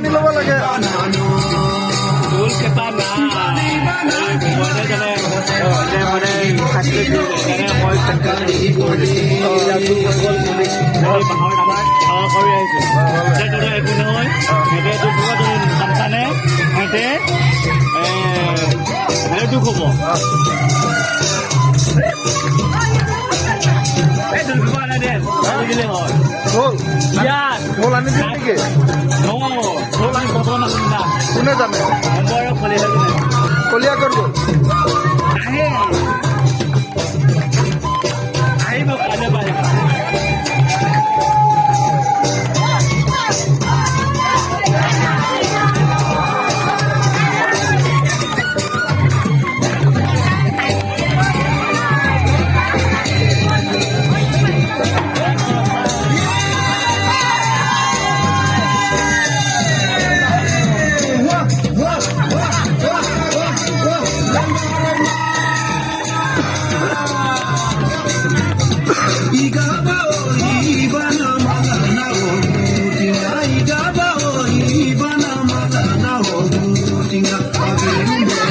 আনি ল'ব লাগে ঢোল কেঁপা নাই ঘৰতে জানে মানে শাস্তি সেইকাৰণে মই বাঁহৰ আমাৰ সেৱা কৰি আহিছোঁ সিহঁতে একো নহয় সিহঁতে চামচানে সিহঁতে দুখ হ'ব এই ঢোল কেঁপা আনি দে দিলে হয় ঢোল ইয়াত ঢোল আনি দিম নেকি ঢোল আমি বৰ্তমান আছোঁ না কোনে জানে নম্বৰ খলি হৈ কলিয়া ক'ত গ'ল আহে আহিব কাইলৈ পাৰিব Igaba o ibana malana o dutinga abirinde